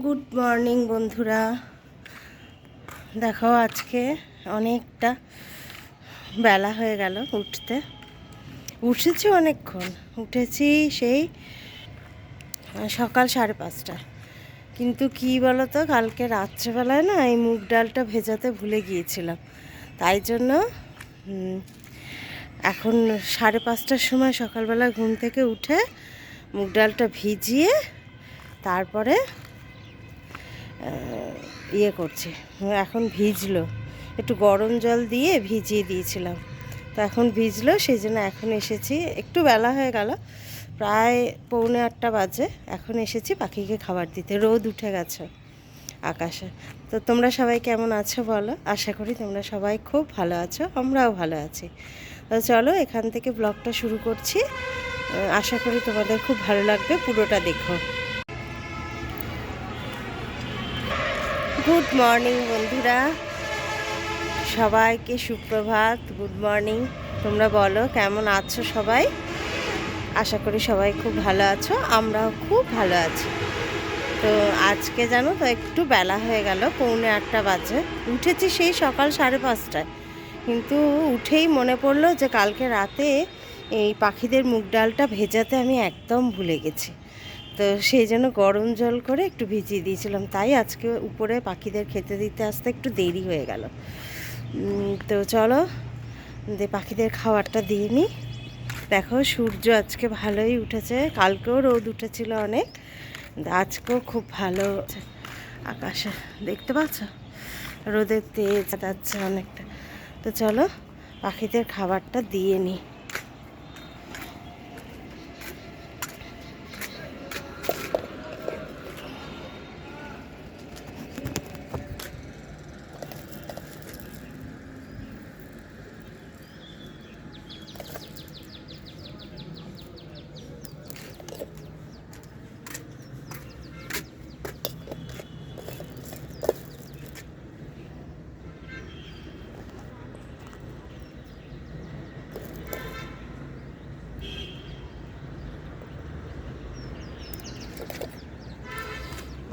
Good morning বন্ধুরা। দেখো আজকে অনেকটা বেলা হয়ে গেল উঠেছি অনেকক্ষণ, উঠেছি সেই সকাল 5:30টায়। কিন্তু কি বলো তো, কালকে রাত্রেবেলায় না এই মুগ ডালটা ভেজাতে ভুলে গিয়েছিলাম, তাই জন্য এখন 5:30টার সময় সকালবেলা ঘুম থেকে উঠে মুগ ডালটা ভিজিয়ে তারপরে করছি। এখন ভিজলো, একটু গরম জল দিয়ে ভিজিয়ে দিয়েছিলাম, তো এখন ভিজলো, সেই জন্য এখন এসেছি। একটু বেলা হয়ে গেল, প্রায় 7:45 বাজে। এখন এসেছি পাখিকে খাবার দিতে। রোদ উঠে গেছে আকাশে। তো তোমরা সবাই কেমন আছো বলো? আশা করি তোমরা সবাই খুব ভালো আছো, আমরাও ভালো আছি। তো চলো এখান থেকে ব্লগটা শুরু করছি। আশা করি তোমাদের খুব ভালো লাগবে, পুরোটা দেখো। গুড মর্নিং বন্ধুরা, সবাইকে সুপ্রভাত, গুড মর্নিং। তোমরা বলো কেমন আছো সবাই? আশা করি সবাই খুব ভালো আছো, আমরাও খুব ভালো আছি। তো আজকে জানো তো একটু বেলা হয়ে গেল, 7:45 বাজে। উঠেছি সেই সকাল 5:30টায়, কিন্তু উঠেই মনে পড়লো যে কালকে রাতে এই পাখিদের মুগ ডালটা ভেজাতে আমি একদম ভুলে গেছি। তো সেই জন্য গরম জল করে একটু ভিজিয়ে দিয়েছিলাম, তাই আজকে উপরে পাখিদের খেতে দিতে আসতে একটু দেরি হয়ে গেল। তো চলো পাখিদের খাবারটা দিয়ে নিই। দেখো সূর্য আজকে ভালোই উঠেছে, কালকেও রোদ উঠেছিল অনেক, আজকেও খুব ভালো আকাশে, দেখতে পাচ্ছ রোদের তেজ যাচ্ছে অনেকটা। তো চলো পাখিদের খাবারটা দিয়ে নিই।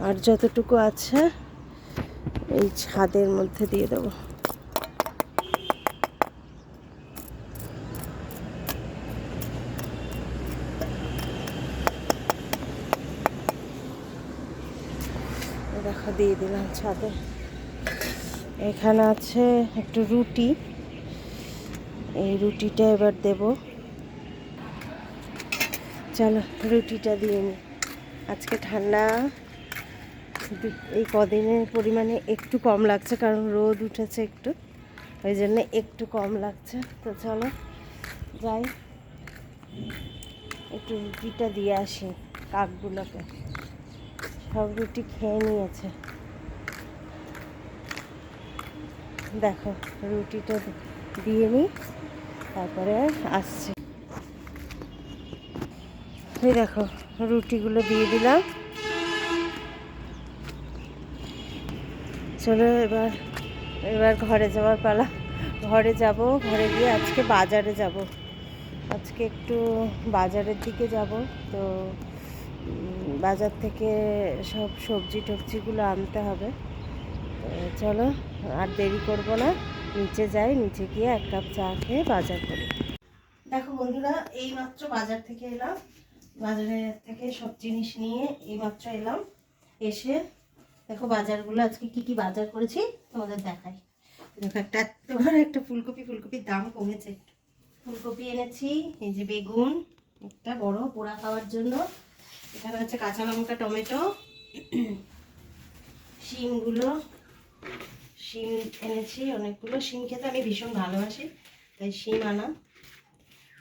আর যতটুকু আছে এই ছাদের মধ্যে দিয়ে দেবো। দেখো দিয়ে দিলাম ছাদে। এখানে আছে একটু রুটি, এই রুটিটা এবার দেব। চলো রুটিটা দিয়ে নিই। আজকে ঠান্ডা এই কদিনের পরিমাণে একটু কম লাগছে, কারণ রোদ উঠেছে একটু, ওই জন্য একটু কম লাগছে। তো চলো যাই, একটু রুটিটা দিয়ে আসি কাকগুলোকে। সব রুটি খেয়ে নিয়েছে। দেখো রুটিটা দিয়ে নিই, তারপরে আসছি। এই দেখো রুটিগুলো দিয়ে দিলাম। চলো এবার এবার ঘরে যাওয়ার পালা। ঘরে যাব, ঘরে গিয়ে আজকে বাজারে যাব। আজকে একটু বাজারের দিকে যাব। তো বাজার থেকে সব সবজি টবজিগুলো আনতে হবে। তো চলো আর দেরি করব না, নিচে যাই, নিচে গিয়ে 1 কাপ চা খেয়ে বাজার করি। দেখো বন্ধুরা, এইমাত্র বাজার থেকে এলাম। বাজারের থেকে সব জিনিস নিয়ে এইমাত্র এলাম। এসে দেখো বাজারগুলো আজকে কি কি বাজার করেছি তোমাদের দেখাই। দেখো একটা ফুলকপির দাম কমেছে। ফুলকপি এনেছি, এই যে বেগুন একটা বড় পোড়া খাওয়ার জন্য, এখানে আছে কাঁচা লঙ্কা, টমেটো, শিম এনেছি অনেকগুলো। শিম খেতে আমি ভীষণ ভালোবাসি, তাই শিম আনা।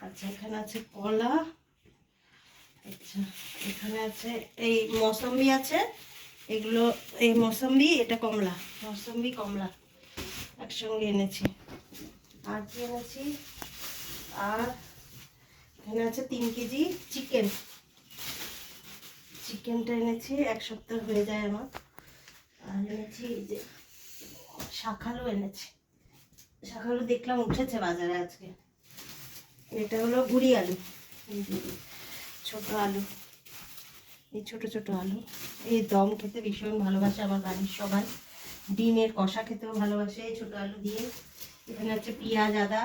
আচ্ছা এখানে আছে কলা। আচ্ছা এখানে আছে এই মৌসম্বি আছে, এগুলো এই মৌসম্বি, এটা কমলা, মৌসম্বি কমলা একসঙ্গে এনেছি। আর কি এনেছি, আর এখানে আছে 3 কেজি চিকেনটা এনেছি, 1 সপ্তাহ হয়ে যায় আমার। আর এনেছি এই যে শাকালু এনেছি। শাকালু দেখলাম উঠেছে বাজারে আজকে। এটা হলো গুড়ি আলু, ছোট আলু। এই ছোট ছোট আলু, এই দম খেতে ভীষণ ভালোবাসে আমার বাড়ির সবাই। ডিমের কষা খেতেও ভালোবাসে এই ছোট আলু দিয়ে। এখানে আছে পেঁয়াজ, আদা,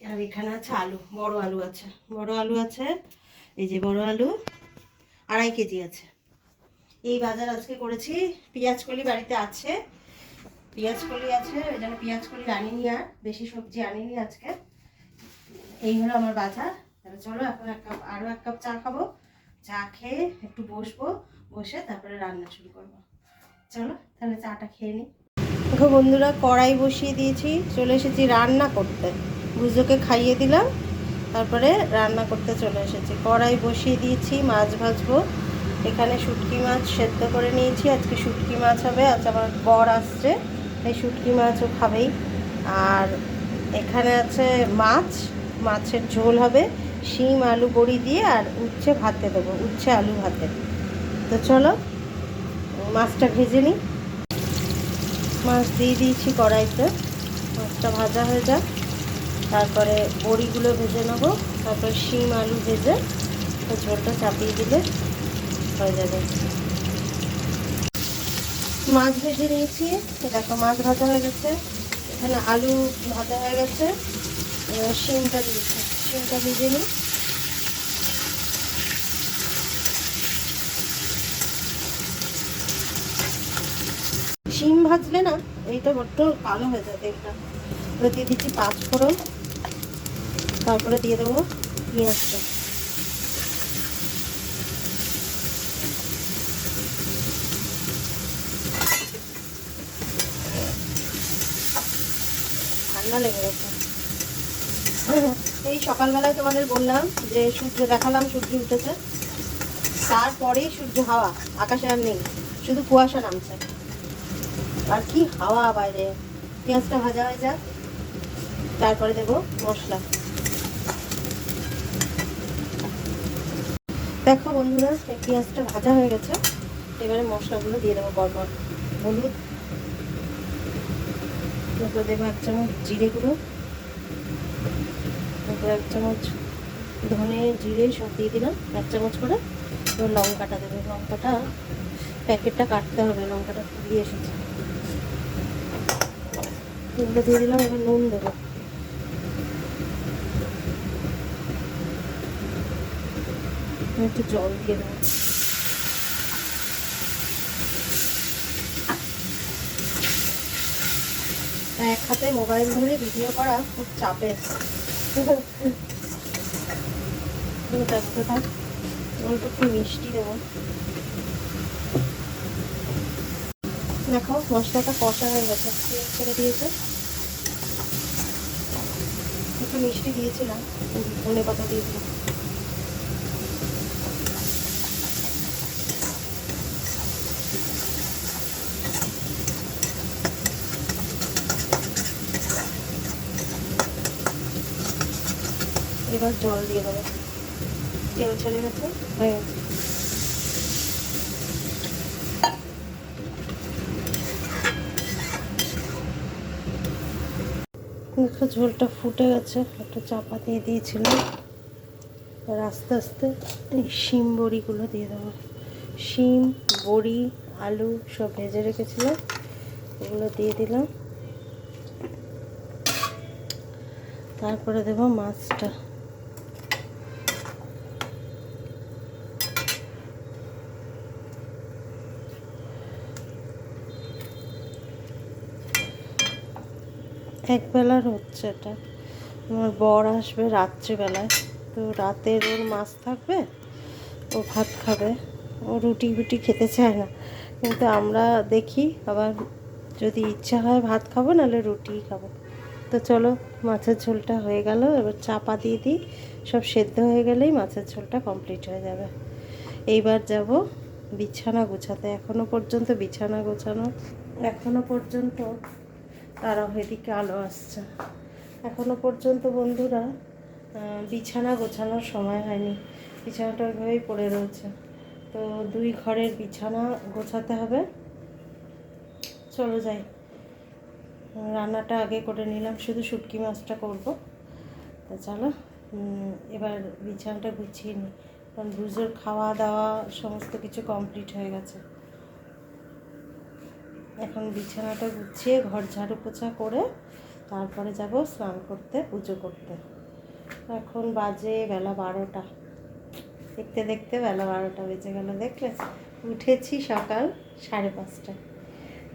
আর এখানে আছে আলু, বড় আলু আছে, বড় আলু আছে। এই যে বড় আলু 2.5 কেজি আছে। এই বাজার আজকে করেছি। পেঁয়াজ কলি বাড়িতে আছে, পেঁয়াজ কলি আছে, ওই জন্য পেঁয়াজ কলি আনিনি, আর বেশি সবজি আনিনি আজকে। এই হলো আমার বাজার। তাহলে চলো এখন আরও এক কাপ চা খাবো, চা খেয়ে একটু বসবো, বসে তারপরে রান্না শুরু করবো। চলো তাহলে চাটা খেয়ে নিই। দেখো বন্ধুরা, কড়াই বসিয়ে দিয়েছি, চলে এসেছি রান্না করতে। বুঝোকে খাইয়ে দিলাম, তারপরে রান্না করতে চলে এসেছি। কড়াই বসিয়ে দিয়েছি, মাছ ভাজবো। এখানে শুটকি মাছ সেদ্ধ করে নিয়েছি, আজকে শুটকি মাছ হবে। আজ আমার বর আসছে, এই শুটকি মাছও খাবেই। আর এখানে আছে মাছ, মাছের ঝোল হবে, শিম আলু বড়ি দিয়ে, আর উচ্ছে ভাতে দেবো, উচ্ছে আলু ভাতে। তো চলো মাছটা ভেজে নিই। মাছ দিয়ে দিয়েছি কড়াইতে, মাছটা ভাজা হয়ে যাক, তারপরে বড়িগুলো ভেজে নেবো, তারপর শিম আলু ভেজে ঝোলটা চাপিয়ে দিলে হয়ে যাবে। মাছ ভেজে নিয়েছি, দেখো মাছ ভাজা হয়ে গেছে। এখানে আলু ভাজা হয়ে গেছে, শিমটা দিয়েছি, শিমটা ভেজে নিই। শিম ভাজলে না এইটা বড্ড কালো হয়ে যায় তেলটা। দিয়ে দিচ্ছি 5 ফোড়ন, তারপরে দিয়ে দেবো পেঁয়াজটা। ঠান্ডা লেগে গেছে। এই সকালবেলায় তোমাদের বললাম যে সূর্য দেখালাম, সূর্য উঠেছে, তারপরেই সূর্য হাওয়া আকাশে আর নেই, শুধু কুয়াশা নামছে। আর কি হাওয়া বাইরে। পেঁয়াজটা ভাজা হয়ে যাক, তারপরে দেবো মশলা। দেখো বন্ধুরা, এই পেঁয়াজটা ভাজা হয়ে গেছে, এবারে মশলাগুলো দিয়ে দেবো। পরপর হলুদ, তারপরে দেবো 1 চামচ জিরে গুঁড়ো, তারপরে 1 চামচ ধনে জিরে সব দিয়ে দিলাম 1 চামচ করে। এবার লঙ্কাটা দেবো, লঙ্কাটা প্যাকেটটা কাটতে হবে, লঙ্কাটা দিয়ে এসেছে, এগুলো দিয়ে দিলাম। এবার নুন দেবো, একটু জল দিয়ে দেবো। এক হাতে মোবাইল ধরে ভিডিও করা খুব চাপের। অল্প একটু মিষ্টি দেবো। দেখো মশলাটা কষা হয়ে গেছে, তেল ছেড়ে দিয়েছে। একটু মিষ্টি দিয়েছিলাম, ধনেপাতা দিয়ে দিলাম। এবার জল দিয়ে দেবো, তেল ছেড়ে গেছে, হয়ে গেছে। দেখো ঝোলটা ফুটে গেছে, একটু চাপা দিয়ে দিয়েছিলাম। এবার আস্তে আস্তে এই শিম বড়িগুলো দিয়ে দেবো। শিম, বড়ি, আলু সব ভেজে রেখেছিলাম, এগুলো দিয়ে দিলাম। তারপরে দেবো মাছটা। একবেলার হচ্ছে এটা, আমার বর আসবে রাত্রিবেলায়, তো রাতের ওর মাছ থাকবে, ও ভাত খাবে, ও রুটি বুটি খেতে চায় না। কিন্তু আমরা দেখি আবার যদি ইচ্ছা হয় ভাত খাবো, নাহলে রুটিই খাবো। তো চলো মাছের ঝোলটা হয়ে গেল, এবার চাপা দিয়ে দিই। সব সেদ্ধ হয়ে গেলেই মাছের ঝোলটা কমপ্লিট হয়ে যাবে। এইবার যাব বিছানা গোছাতে। এখনও পর্যন্ত বিছানা গোছানো, এখনও পর্যন্ত তারা এদিকে আলো আসছে, এখনও পর্যন্ত বন্ধুরা বিছানা গোছানোর সময় হয়নি। বিছানাটা ওইভাবেই পড়ে রয়েছে, তো 2 ঘরের বিছানা গোছাতে হবে। চলো যাই, রান্নাটা আগে করে নিলাম, শুধু শুটকি মাছটা করব। তো চলো এবার বিছানাটা গুছিয়ে নিই। কারণ রুজোর খাওয়া দাওয়া সমস্ত কিছু কমপ্লিট হয়ে গেছে। এখন বিছানাটা গুছিয়ে ঘর ঝাড়ু পোছা করে তারপরে যাব স্নান করতে, পুজো করতে। এখন বাজে বেলা 12টা, দেখতে দেখতে বেলা 12টা বেজে গেল। দেখলে উঠেছি সকাল 5:30টায়,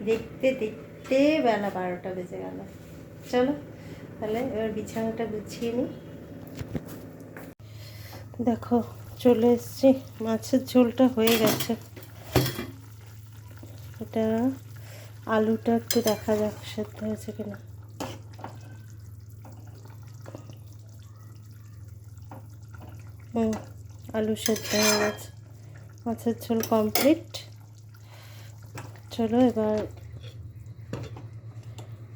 দেখতে দেখতে বেলা 12টা বেজে গেল। চলো তাহলে এবার বিছানাটা গুছিয়ে নিই। দেখো চলে এসছি, মাছের ঝোলটা হয়ে গেছে। এটা আলুটা একটু দেখা যাক সেদ্ধ হয়েছে কিনা। আলু সেদ্ধ হয়ে গেছে, মাছের ঝোল কমপ্লিট। চলো এবার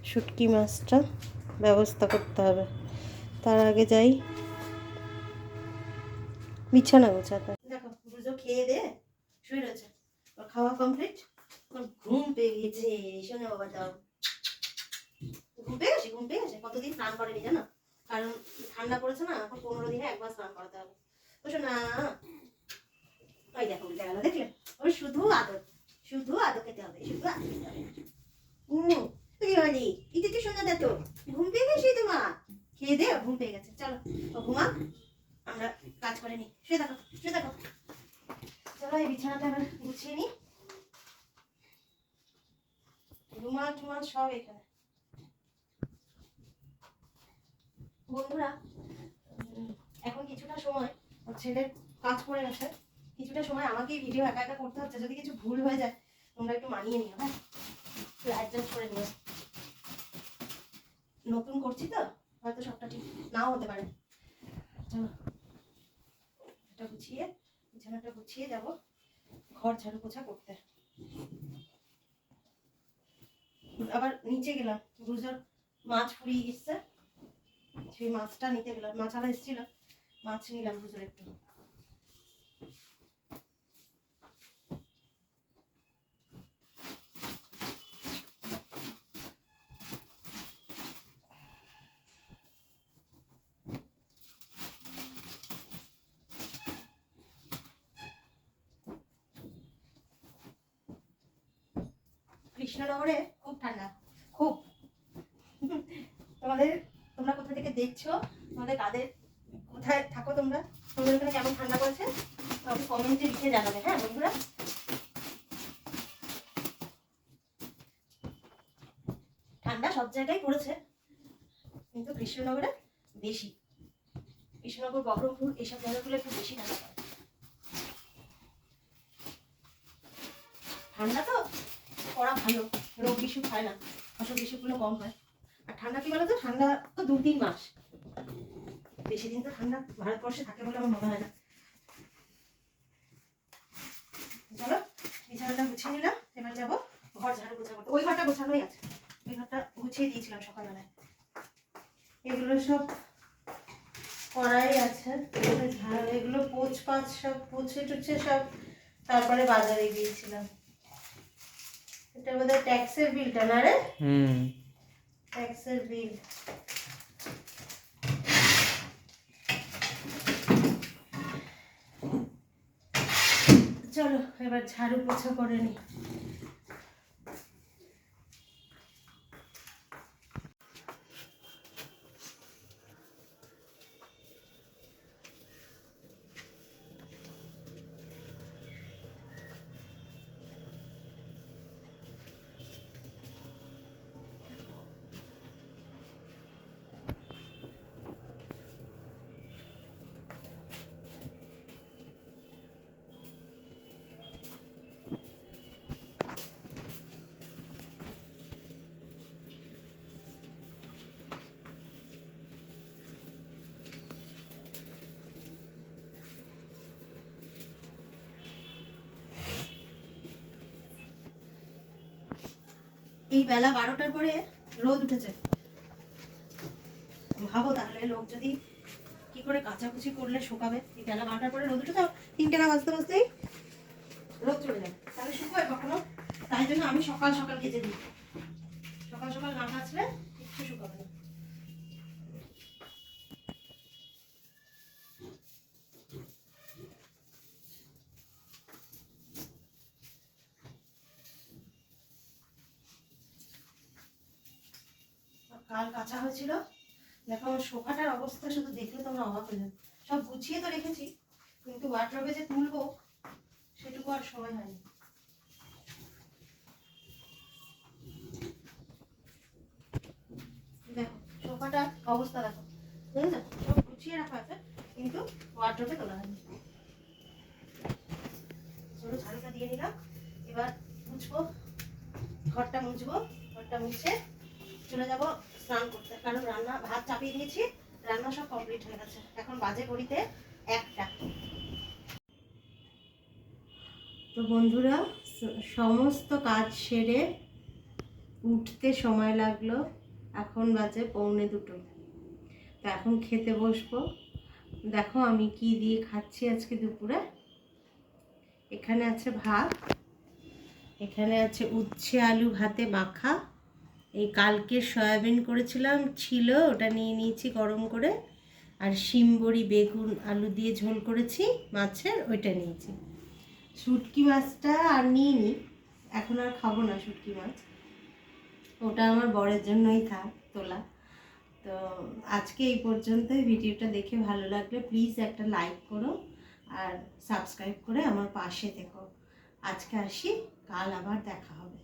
শুটকি মাছটা ব্যবস্থা করতে হবে। তার আগে যাই বিছানা গোছাতে। দেখো বুঝো খেয়ে দে শুয়ে রয়েছে, খাওয়া কমপ্লিট, ঘুম পেয়ে গিয়েছে। শোনো বাবা দাও, ঘুম পেয়ে গেছে। কতদিন স্নান করেনি জানো, কারণ ঠান্ডা পড়েছে না, এখন 15 দিনে একবার স্নান করাতে হবে। বুঝো না, ওই দেখো উল্টে গেল, দেখলে? ওই শুধু আদর খেতে হবে, শুধু আদর খেতে হবে। এটা কি সুন্দর, দেখো ঘুম পেয়ে গেছি তোমার, খেয়ে দে ঘুম পেয়ে গেছে। চলো ও ঘুমা, আমরা কাজ করে নি। শুয়ে দেখো চলো এই বিছানাটা এবার গুছিয়ে নি। রুমাল টুমাল সব এখানে। বন্ধুরা এখন কিছুটা সময় ছেলের কাজ করে গেছে, কিছুটা সময় আমাকেই ভিডিও একা একা করতে হচ্ছে। যদি কিছু ভুল হয়ে যায় তোমরা একটু মানিয়ে নিও, হ্যাঁ, একটু অ্যাডজাস্ট করে নিও। নতুন করছি তো, হয়তো সবটা ঠিক নাও হতে পারে। চলো এটা গুছিয়ে, বিছানাটা গুছিয়ে যাব ঘর ঝাড়ু পোছা করতে। আবার নিচে গেলাম, রুজার মাছ ফুরিয়ে গেছে, সেই মাছটা নিতে গেলাম। মাছ আলা এসেছিল, মাছ নিলাম রুজার একটু। কৃষ্ণনগরে খুব ঠান্ডা, খুব। তোমরা কোথা থেকে দেখছো, তোমাদের কাদের কোথায় থাকো তোমরা, তোমাদের এখানে কেমন ঠান্ডা পড়েছে আমাকে কমেন্টে লিখে জানাবে, হ্যাঁ বন্ধুরা। ঠান্ডা সব জায়গায় পড়েছে, কিন্তু কৃষ্ণনগরে বেশি। কৃষ্ণনগর, বহরমপুর এইসব জায়গাগুলো একটু বেশি ঠান্ডা পড়ে। ঠান্ডা তো পড়া ভালো, রোগ বিসুখ হয় না, অসুখ বিসুখগুলো কম হয়। আর ঠান্ডা কি বলতো, ঠান্ডা তো 2-3 মাস, বেশি দিন তো ঠান্ডা ভারতবর্ষে থাকে বলে আমার মনে হয় না। চলো বিছানাটা গুছিয়ে নিলাম, এবার যাবো ঘর ঝাড়ু পোছা করতে। ওই ঘরটা গোছানোই আছে, ওই ঘরটা গুছিয়ে দিয়েছিলাম সকালবেলায়। এগুলো সব করাই আছে, এগুলো পোছ পাছ সব পুছে টুছে সব তারপরে বাজারে গিয়েছিলাম। এটা বোধহয় ট্যাক্সের বিলটা না রে? ট্যাক্সের বিল। চলো এবার ঝাড়ু পোছা করে নি। এই বেলা 12টার পরে রোদ উঠেছে, ভাবো তাহলে লোক যদি কি করে কাচাকুচি করলে শুকাবে। এই বেলা 12টার পরে রোদ উঠে, তো 3টে না বাজতে বাজতেই রোদ চলে যাবে, তাহলে শুকোয় কখনো? তাই জন্য আমি সকাল সকাল কেচে দিই, সকাল সকাল না কাচলে কিচ্ছু শুকাবে না। কাল কাঁচা হয়েছিল। দেখো আমার সোফাটার অবস্থা শুধু দেখলে তোমরা অবাক হয়ে যাবে। সব গুছিয়ে তো রেখেছি, কিন্তু ওয়ার্ড্রবে যে তুলবো সেটুকু আর সময় হয়নি। দেখো সোফাটার অবস্থা দেখো, দেখেছো? সব গুছিয়ে রাখা আছে, কিন্তু ওয়ার্ড্রবে তোলা হয়নি। চলো ঝাড়ুটা দিয়ে নিলাম, এবার মুছবো, ঘরটা মুছবো। ঘরটা মুছে চলে যাব স্নান করতে, কারণ রান্না ভাত চাপিয়ে দিয়েছি, রান্না সব কমপ্লিট হয়ে গেছে। এখন বাজে ঘড়িতে 1টা। তো বন্ধুরা, সমস্ত কাজ সেরে উঠতে সময় লাগলো, এখন বাজে 1:45। তো এখন খেতে বসবো। দেখো আমি কি দিয়ে খাচ্ছি আজকে দুপুরে। এখানে আছে ভাত, এখানে আছে উচ্ছে আলু ভাতে মাখা, এই কালকে সয়াবিন করেছিলাম ছিল, ওটা নিয়ে নিয়েছি গরম করে, আর শিম বড়ি বেগুন আলু দিয়ে ঝোল করেছি মাছের, ওইটা নিয়েছি। শুটকি মাছটা আর নিইনি, এখন আর খাবো না শুটকি মাছ, ওটা আমার বরের জন্যই তোলা। তো আজকে এই পর্যন্তই। ভিডিওটা দেখে ভালো লাগলে প্লিজ একটা লাইক করো আর সাবস্ক্রাইব করে আমার পাশে থেকো। আজকে আসি, কাল আবার দেখা হবে।